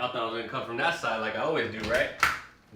Y'all thought I was gonna come from that side like I always do, right?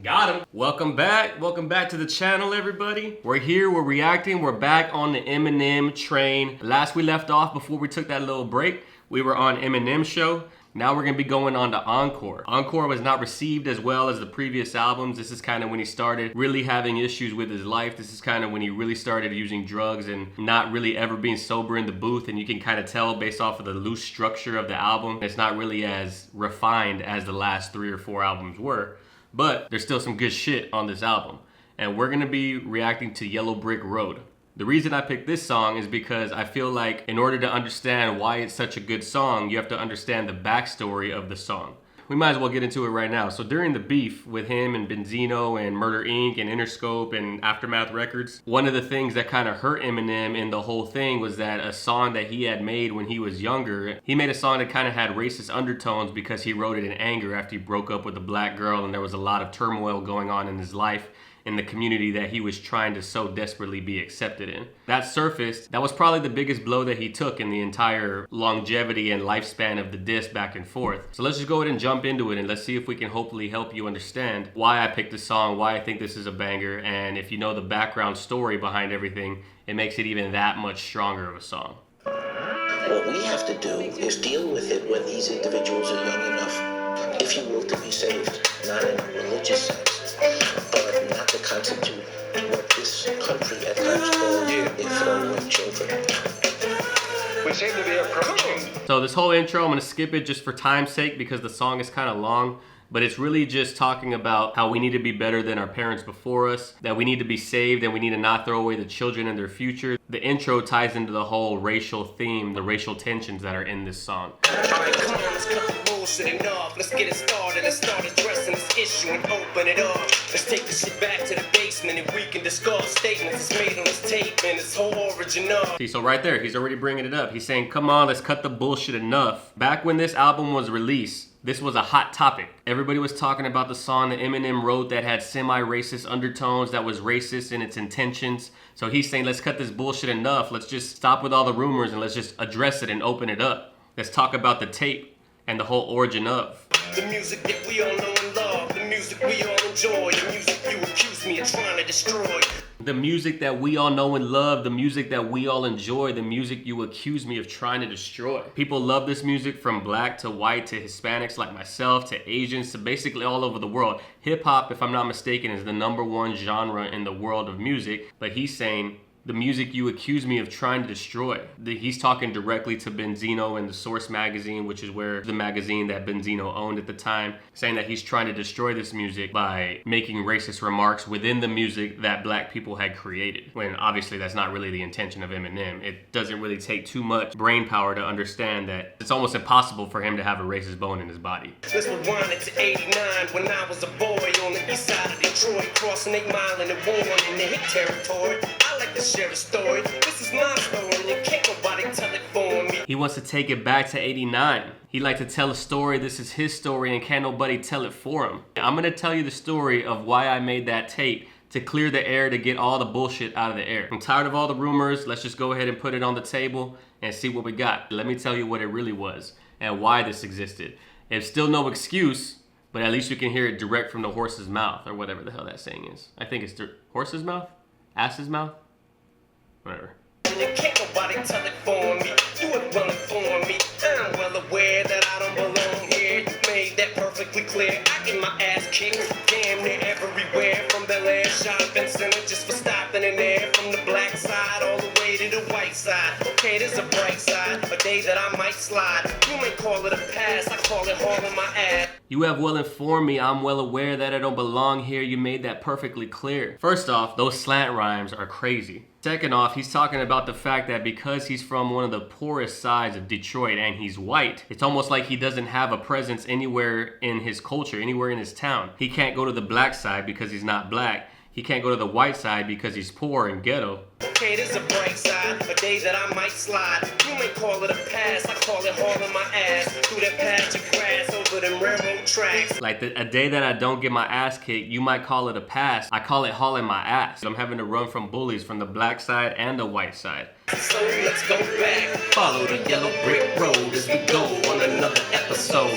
Got him. Welcome back to the channel, everybody. We're here, we're reacting, we're back on the Eminem train. Last we left off before we took that little break, we were on Eminem's show. Now we're gonna be going on to Encore. Encore was not received as well as the previous albums. This is kind of when he started really having issues with his life. This is kind of when he really started using drugs and not really ever being sober in the booth. And you can kind of tell based off of the loose structure of the album, it's not really as refined as the last 3 or 4 albums were. But there's still some good shit on this album. And we're gonna be reacting to Yellow Brick Road. The reason I picked this song is because I feel like in order to understand why it's such a good song, you have to understand the backstory of the song. We might as well get into it right now. So during the beef with him and Benzino and Murder Inc. and Interscope and Aftermath Records, one of the things that kind of hurt Eminem in the whole thing was that a song that he had made when he was younger, he made a song that kind of had racist undertones because he wrote it in anger after he broke up with a black girl and there was a lot of turmoil going on in his life in the community that he was trying to so desperately be accepted in. That surfaced, that was probably the biggest blow that he took in the entire longevity and lifespan of the diss back and forth. So let's just go ahead and jump into it and let's see if we can hopefully help you understand why I picked this song, why I think this is a banger, and if you know the background story behind everything, it makes it even that much stronger of a song. What we have to do is deal with it when these individuals are young enough, if you will, to be saved, not in a religious sense, but not to constitute what this country at times calls a throwaway children. We seem to be approaching. So this whole intro, I'm gonna skip it just for time's sake because the song is kind of long, but it's really just talking about how we need to be better than our parents before us, that we need to be saved and we need to not throw away the children and their future. The intro ties into the whole racial theme, the racial tensions that are in this song. Alright, come on, let's cut the bullshit enough. Let's get it started. Let's start addressing this issue and open it up. Let's take this shit back to the basement and we can discuss statements that's made on this tape and its whole origin of. See, so right there, he's already bringing it up. He's saying, come on, let's cut the bullshit enough. Back when this album was released, this was a hot topic. Everybody was talking about the song that Eminem wrote that had semi-racist undertones, that was racist in its intentions. So he's saying, let's cut this bullshit enough. Let's just stop with all the rumors and let's just address it and open it up. Let's talk about the tape and the whole origin of. The music that we all know and love, the music we all enjoy, the music you accuse me of trying to destroy. The music that we all know and love, the music that we all enjoy, the music you accuse me of trying to destroy. People love this music from black to white to Hispanics like myself to Asians to basically all over the world. Hip hop, if I'm not mistaken, is the #1 genre in the world of music, but he's saying the music you accuse me of trying to destroy. He's talking directly to Benzino in the Source magazine, which is where the magazine that Benzino owned at the time, saying that he's trying to destroy this music by making racist remarks within the music that black people had created. When obviously that's not really the intention of Eminem. It doesn't really take too much brain power to understand that it's almost impossible for him to have a racist bone in his body. Let's rewind it to 89 when I was a boy on the east side of Detroit, crossing 8 Mile in the war in the hit territory. I like to share a story. This is my story and can't nobody tell it for me. He wants to take it back to 89. He likes to tell a story. This is his story and can't nobody tell it for him. I'm gonna tell you the story of why I made that tape to clear the air, to get all the bullshit out of the air. I'm tired of all the rumors. Let's just go ahead and put it on the table and see what we got. Let me tell you what it really was and why this existed. It's still no excuse, but at least you can hear it direct from the horse's mouth or whatever the hell that saying is. I think it's the horse's mouth? Ass's mouth? Whatever. And can't nobody tell it for me. You would well inform me. I'm well aware that I don't belong here. You made that perfectly clear. I get my ass kicked damn near everywhere. From the last shopping center just for stopping in there. From the black side all the way to the white side. Okay, there's a bright side. A day that I might slide. You may call it a pass. I call it hauling my ass. You have well informed me. I'm well aware that I don't belong here. You made that perfectly clear. First off, those slant rhymes are crazy. Second off, he's talking about the fact that because he's from one of the poorest sides of Detroit and he's white, it's almost like he doesn't have a presence anywhere in his culture, anywhere in his town. He can't go to the black side because he's not black. He can't go to the white side because he's poor and ghetto. Okay, there's a bright side, a day that I might slide. You may call it a pass, I call it hauling my ass through that patch of grass over them railroad tracks. Like a day that I don't get my ass kicked, you might call it a pass. I call it hauling my ass. I'm having to run from bullies from the black side and the white side. So let's go back, follow the yellow brick road as we go on another episode. So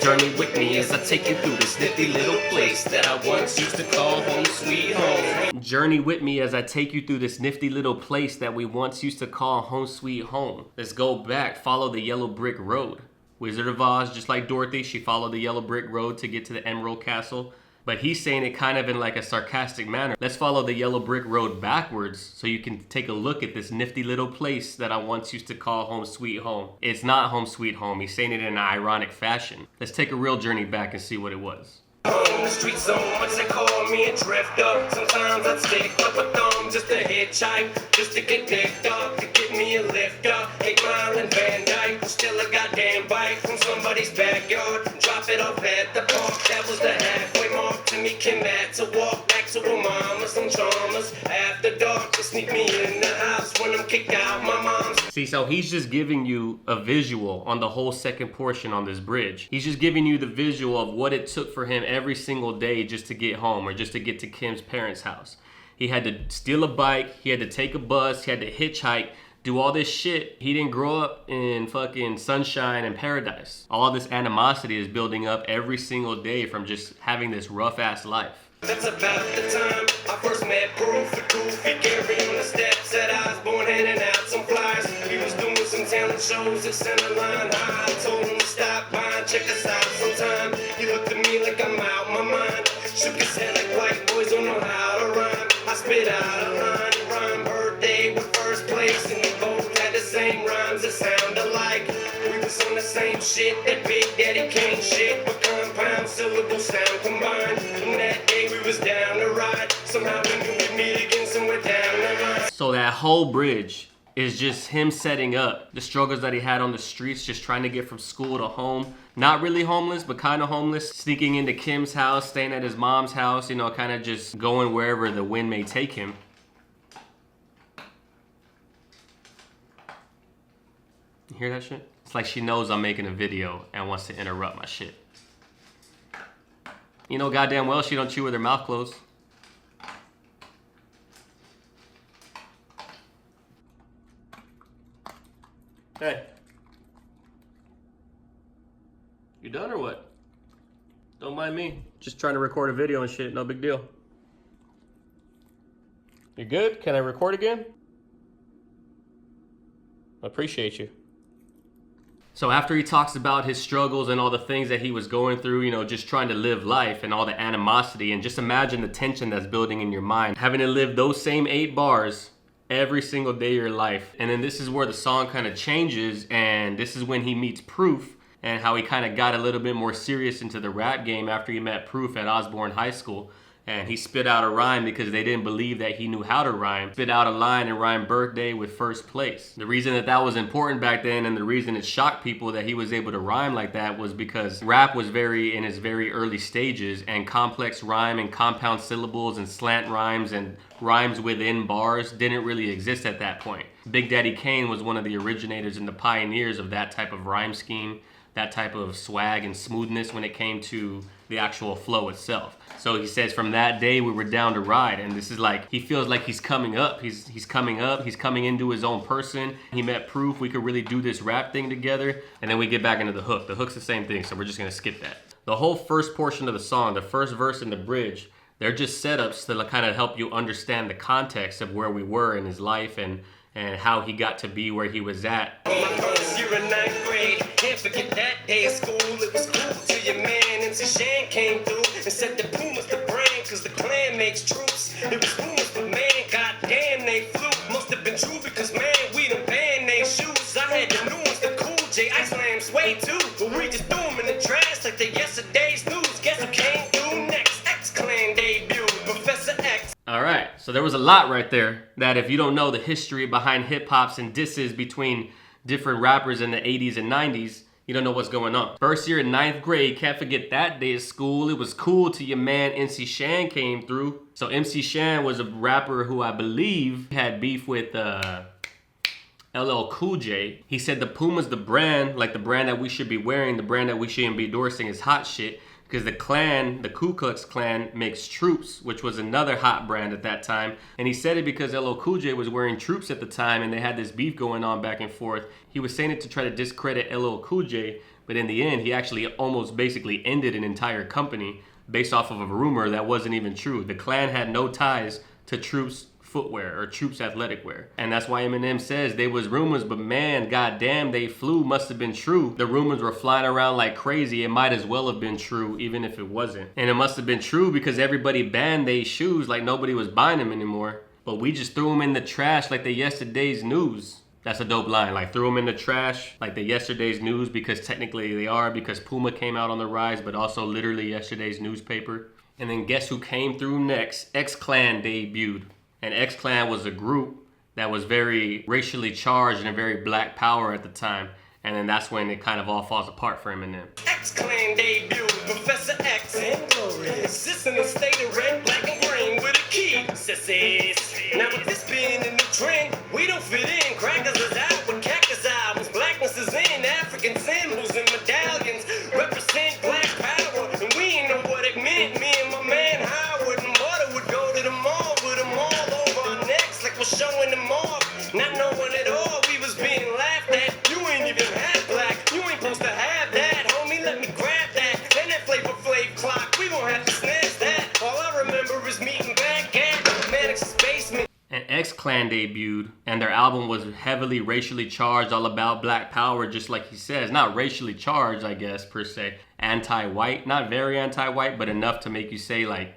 journey with me as I take you through this nifty little place that I once used to call home sweet home. Journey with me as I take you through this nifty little place that we once used to call home sweet home. Let's go back, follow the yellow brick road. Wizard of Oz, just like Dorothy, she followed the yellow brick road to get to the Emerald Castle. But he's saying it kind of in like a sarcastic manner. Let's follow the yellow brick road backwards so you can take a look at this nifty little place that I once used to call home sweet home. It's not home sweet home. He's saying it in an ironic fashion. Let's take a real journey back and see what it was. On the streets so much they call me a drifter. Sometimes I'd stick up a thumb just to hitchhike, just to get picked up, to get me a lift up. 8 Mile and Van Dyke, still a goddamn bike from somebody's backyard. Drop it off at the park, that was the halfway mark. To me came back to walk back to her mama, some traumas. After dark, to sneak me in the house when I'm kicked out my mom's. See, so he's just giving you a visual on the whole second portion on this bridge. He's just giving you the visual of what it took for him every single day just to get home or just to get to Kim's parents' house. He had to steal a bike, he had to take a bus, he had to hitchhike, do all this shit. He didn't grow up in fucking sunshine and paradise. All this animosity is building up every single day from just having this rough ass life. That's about the time I first met Proof, the goofy Gary on the steps at Osborne, handing out some flyers. He was doing some talent shows at Centerline High. I told him to stop by and check us out sometime. He looked at me like I'm out my mind, shook his head like white boys don't know how to rhyme. I spit out a line, rhyme birthday with first place, and we both had the same rhymes that sound alike. We was on the same shit, that Big Daddy Kane shit, but compound syllable sound combined. From that day we was down the ride. Somehow we knew we'd meet again somewhere down the line. So that whole bridge is just him setting up the struggles that he had on the streets, just trying to get from school to home. Not really homeless, but kind of homeless. Sneaking into Kim's house, staying at his mom's house, you know, kind of just going wherever the wind may take him. You hear that shit? It's like she knows I'm making a video and wants to interrupt my shit. You know goddamn well she don't chew with her mouth closed. Hey. You done or what? Don't mind me. Just trying to record a video and shit, no big deal. You good? Can I record again? I appreciate you. So after he talks about his struggles and all the things that he was going through, you know, just trying to live life and all the animosity, and just imagine the tension that's building in your mind, having to live those same 8 bars every single day of your life. And then this is where the song kind of changes, and this is when he meets Proof, and how he kind of got a little bit more serious into the rap game after he met Proof at Osborne High School. And he spit out a rhyme because they didn't believe that he knew how to rhyme. Spit out a line and rhyme birthday with first place. The reason that that was important back then, and the reason it shocked people that he was able to rhyme like that, was because rap was in its very early stages, and complex rhyme and compound syllables and slant rhymes and rhymes within bars didn't really exist at that point. Big Daddy Kane was one of the originators and the pioneers of that type of rhyme scheme, that type of swag and smoothness when it came to the actual flow itself. So he says from that day we were down to ride, and this is like, he feels like he's coming up. He's coming up, he's coming into his own person. He met Proof, we could really do this rap thing together, and then we get back into the hook. The hook's the same thing, so we're just gonna skip that. The whole first portion of the song, the first verse and the bridge, they're just setups to kind of help you understand the context of where we were in his life and how he got to be where he was at. My first year in 9th grade, can't forget that day of school. It was cool till your man MC Shan came through and said the Puma's the brand, cause the clan makes troops. It was rumors, but man, goddamn, they flew. Must have been true because man, we done banned they shoes. I had the new ones, the Cool J, Ice Lamb, Sway too, but we just threw them in the trash like they yesterday's news. Guess who came through next? X-Clan debut, Professor X. All right, so there was a lot right there that if you don't know the history behind hip-hops and disses between different rappers in the 80s and 90s, you don't know what's going on. First year in 9th grade, can't forget that day of school. It was cool till your man MC Shan came through. So MC Shan was a rapper who I believe had beef with LL Cool J. He said the Puma's the brand, like the brand that we should be wearing, the brand that we shouldn't be endorsing is hot shit. because the Klan, the Ku Klux Klan, makes Troops, which was another hot brand at that time. And he said it because LL Cool J was wearing Troops at the time, and they had this beef going on back and forth. He was saying it to try to discredit LL Cool J, but in the end, he actually almost basically ended an entire company based off of a rumor that wasn't even true. The Klan had no ties to Troops footwear or Troops athletic wear. And that's why Eminem says they was rumors, but man, goddamn, they flew, must have been true. The rumors were flying around like crazy. It might as well have been true, even if it wasn't. And it must have been true because everybody banned they shoes like nobody was buying them anymore. But we just threw them in the trash like the yesterday's news. That's a dope line. Like, threw them in the trash like the yesterday's news, because technically they are, because Puma came out on the rise, but also literally yesterday's newspaper. And then guess who came through next? X-Clan debuted. And X-Clan was a group that was very racially charged and very black power at the time. And then that's when it kind of all falls apart for Eminem. X-Clan debut, Professor X and Glory. Exists in the state of red, black, and green with a key. Sissies. Now with this being a new trend, we don't fit in. Crackers is out with cactus albums. Blackness is in. African symbols and medallions represent black power. And we ain't know what it meant. Me and my man Howard and Butter would go to the mall with them all over our necks like we're showing them off. Not knowing at all we was being laughed at. You ain't even half black. You ain't supposed to have that. Homie, let me grab that. And that Flavor Flav clock, we gon' have to snatch that. All I remember is meeting back at Maddox's basement. And X-Clan debuted, and their album was heavily racially charged, all about black power, just like he says. Not racially charged, I guess, per se. Anti-white, not very anti-white, but enough to make you say, like,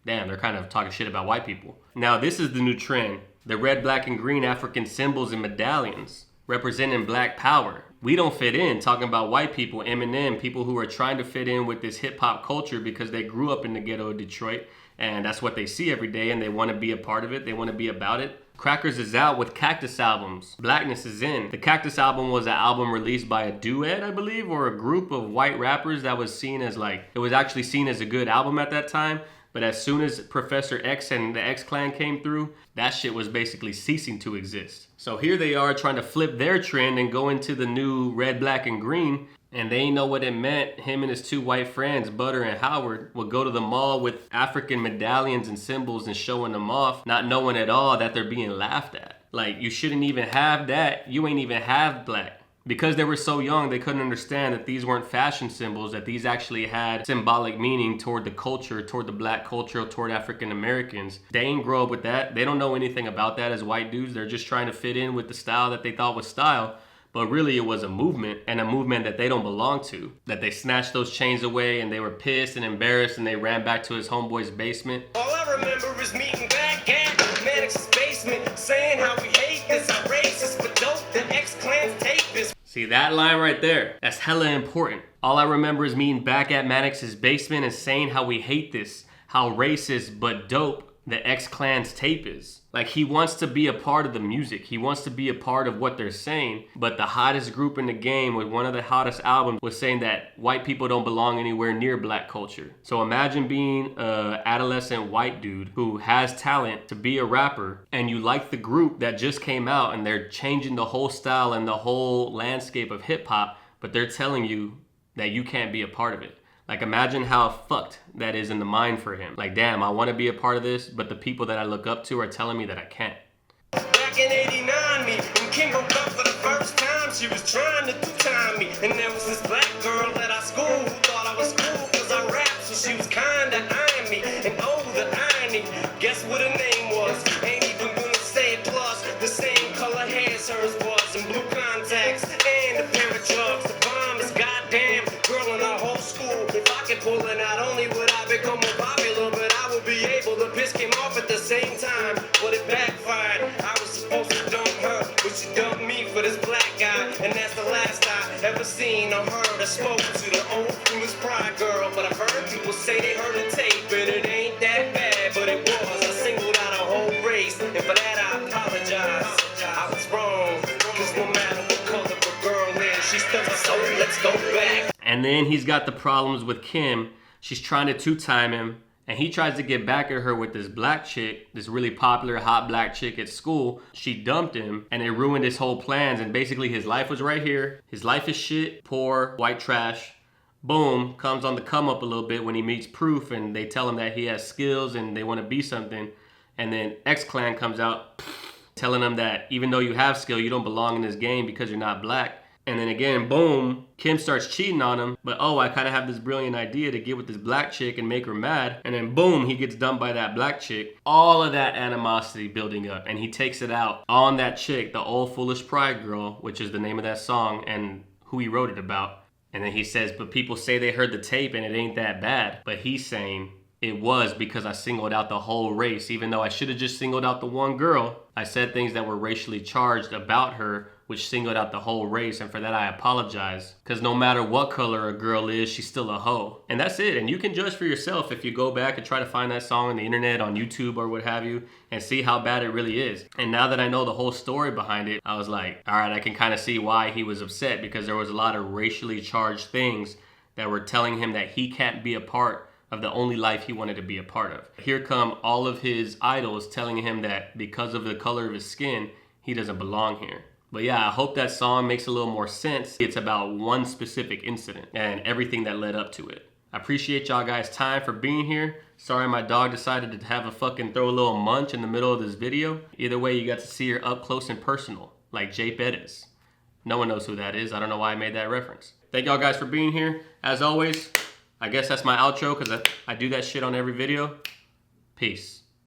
damn, they're kind of talking shit about white people. Now, this is the new trend. The red, black, and green African symbols and medallions representing black power. We don't fit in, talking about white people, Eminem, people who are trying to fit in with this hip-hop culture because they grew up in the ghetto of Detroit, and that's what they see every day, and they want to be a part of it. They want to be about it. Crackers is out with Cactus albums. Blackness is in. The Cactus album was an album released by a duet, I believe, or a group of white rappers that was seen as like, it was actually seen as a good album at that time. But as soon as Professor X and the X-Clan came through, that shit was basically ceasing to exist. So here they are trying to flip their trend and go into the new red, black, and green. And they ain't know what it meant. Him and his two white friends, Butter and Howard, would go to the mall with African medallions and symbols and showing them off, not knowing at all that they're being laughed at. Like, you shouldn't even have that. You ain't even have black. Because they were so young, they couldn't understand that these weren't fashion symbols, that these actually had symbolic meaning toward the culture, toward the black culture, toward African Americans. They ain't grow up with that. They don't know anything about that as white dudes. They're just trying to fit in with the style that they thought was style. But really it was a movement, and a movement that they don't belong to. That they snatched those chains away and they were pissed and embarrassed and they ran back to his homeboy's basement. All I remember is meeting back at Maddox's basement, saying how we hate this, how racist, but dope, the X-Clan's tape is. See that line right there? That's hella important. All I remember is meeting back at Maddox's basement and saying how we hate this, how racist but dope the X-Clan's tape is. Like, he wants to be a part of the music. He wants to be a part of what they're saying. But the hottest group in the game with one of the hottest albums was saying that white people don't belong anywhere near black culture. So imagine being an adolescent white dude who has talent to be a rapper, and you like the group that just came out and they're changing the whole style and the whole landscape of hip hop, but they're telling you that you can't be a part of it. Like, imagine how fucked that is in the mind for him. Like, damn, I want to be a part of this, but the people that I look up to are telling me that I can't. Back in 89, me and Kim broke up for the first time. She was trying to two-time me. And there was this black girl at our school who thought I was cool because I rapped, so she was kinda eyeing me. And oh, the irony, guess what her name was? Ain't even gonna say it, plus the same color hair as hers was, and blue contacts, and a pair of drugs. The bomb is goddamn girl in our whole school. If I could pull it, not only would I become more popular, but I would be able to piss him off at the same time. But it backfired. I was supposed to dump her, but she dumped me for this black guy. And that's the last I ever seen or heard or spoke to the old foolish pride girl. But I've heard people say they heard the tape, and it ain't that bad, but it was. I singled out a whole race, and for that I apologize. I was wrong, cause no matter what color a girl is, she's still a soul. Let's go back. And then he's got the problems with Kim. She's trying to two-time him, and he tries to get back at her with this black chick, this really popular hot black chick at school. She dumped him, and it ruined his whole plans, and basically his life was right here. His life is shit, poor, white trash, Boom, comes on the come up a little bit when he meets Proof and they tell him that he has skills and they want to be something. And then X-Clan comes out telling him that even though you have skill, you don't belong in this game because you're not black. And then again, boom, Kim starts cheating on him. But oh, I kind of have this brilliant idea to get with this black chick and make her mad. And then boom, he gets dumped by that black chick. All of that animosity building up. And he takes it out on that chick, the old foolish pride girl, which is the name of that song and who he wrote it about. And then he says, but people say they heard the tape and it ain't that bad. But he's saying it was because I singled out the whole race. Even though I should have just singled out the one girl, I said things that were racially charged about her, which singled out the whole race, and for that I apologize. Because no matter what color a girl is, she's still a hoe. And that's it. And you can judge for yourself if you go back and try to find that song on the internet, on YouTube or what have you, and see how bad it really is. And now that I know the whole story behind it, I was like, all right, I can kind of see why he was upset, because there was a lot of racially charged things that were telling him that he can't be a part of the only life he wanted to be a part of. Here come all of his idols telling him that because of the color of his skin, he doesn't belong here. But yeah, I hope that song makes a little more sense. It's about one specific incident and everything that led up to it. I appreciate y'all guys' time for being here. Sorry my dog decided to have a fucking throw a little munch in the middle of this video. Either way, you got to see her up close and personal, like Jay Bettis. No one knows who that is. I don't know why I made that reference. Thank y'all guys for being here. As always, I guess that's my outro because I do that shit on every video. Peace.